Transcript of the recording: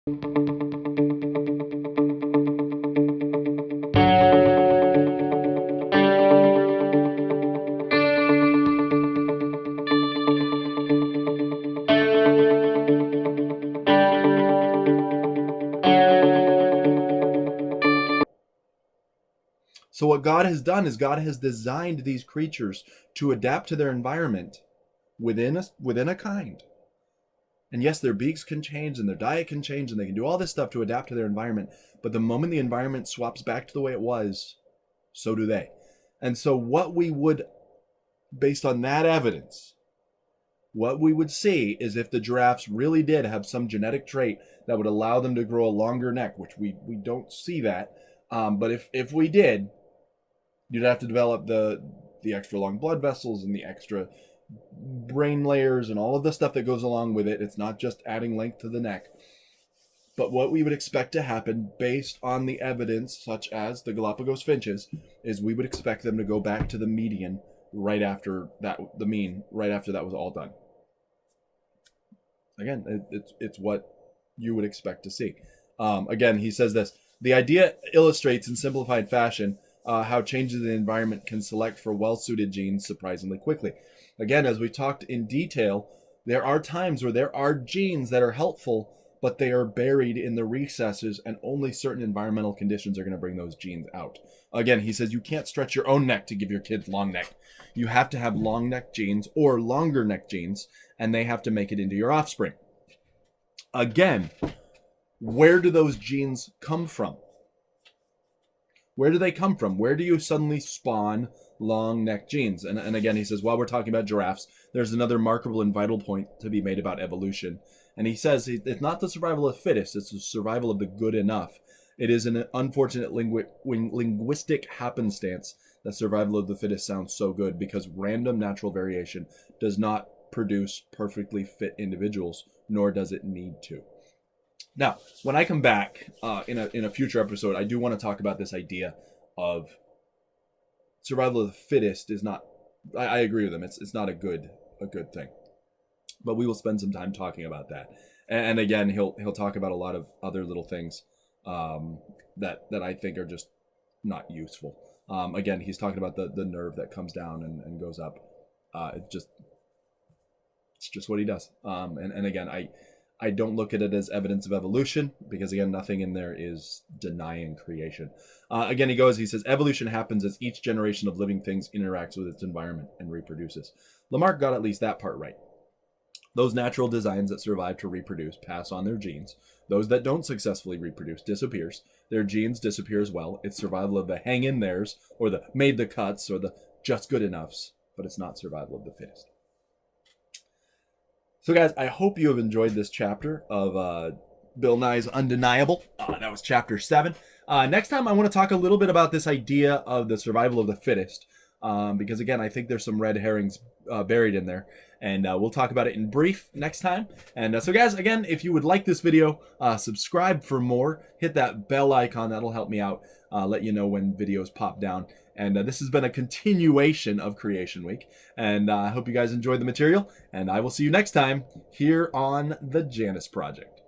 So what God has done is God has designed these creatures to adapt to their environment within a kind. And yes, their beaks can change and their diet can change and they can do all this stuff to adapt to their environment. But the moment the environment swaps back to the way it was, so do they. And so what we would, based on that evidence, what we would see is if the giraffes really did have some genetic trait that would allow them to grow a longer neck, which we don't see that. But if we did, you'd have to develop the extra long blood vessels and the extra brain layers and all of the stuff that goes along with it. It's not just adding length to the neck. But what we would expect to happen based on the evidence, such as the Galapagos finches, is we would expect them to go back to the median right after that, the mean, right after that was all done. Again, it's what you would expect to see. Again, he says this: the idea illustrates in simplified fashion how changes in the environment can select for well-suited genes surprisingly quickly. Again, as we talked in detail, there are times where there are genes that are helpful, but they are buried in the recesses, and only certain environmental conditions are going to bring those genes out. Again, he says you can't stretch your own neck to give your kids long neck. You have to have long neck genes or longer neck genes, and they have to make it into your offspring. Again, where do those genes come from? Where do they come from? Where do you suddenly spawn long neck genes? And again, he says, while we're talking about giraffes, there's another markable and vital point to be made about evolution. And he says it's not the survival of the fittest, it's the survival of the good enough. It is an unfortunate linguistic happenstance that survival of the fittest sounds so good, because random natural variation does not produce perfectly fit individuals, nor does it need to. Now, when I come back in a future episode, I do want to talk about this idea of survival of the fittest is not. I agree with him. It's not a good thing. But we will spend some time talking about that. And again, he'll talk about a lot of other little things that I think are just not useful. Again, he's talking about the nerve that comes down and goes up. It's just what he does. And again, I don't look at it as evidence of evolution, because again, nothing in there is denying creation. Again, he says, evolution happens as each generation of living things interacts with its environment and reproduces. Lamarck got at least that part right. Those natural designs that survive to reproduce pass on their genes. Those that don't successfully reproduce disappears. Their genes disappear as well. It's survival of the hang in theirs, or the made the cuts, or the just good enoughs, but it's not survival of the fittest. So guys, I hope you have enjoyed this chapter of Bill Nye's Undeniable. That was chapter 7. Next time I want to talk a little bit about this idea of the survival of the fittest, because again, I think there's some red herrings buried in there, and we'll talk about it in brief next time. And so guys, again, if you would like this video, subscribe for more, hit that bell icon, that'll help me out, let you know when videos pop down. And this has been a continuation of Creation Week. And I hope you guys enjoyed the material. And I will see you next time here on the Janus Project.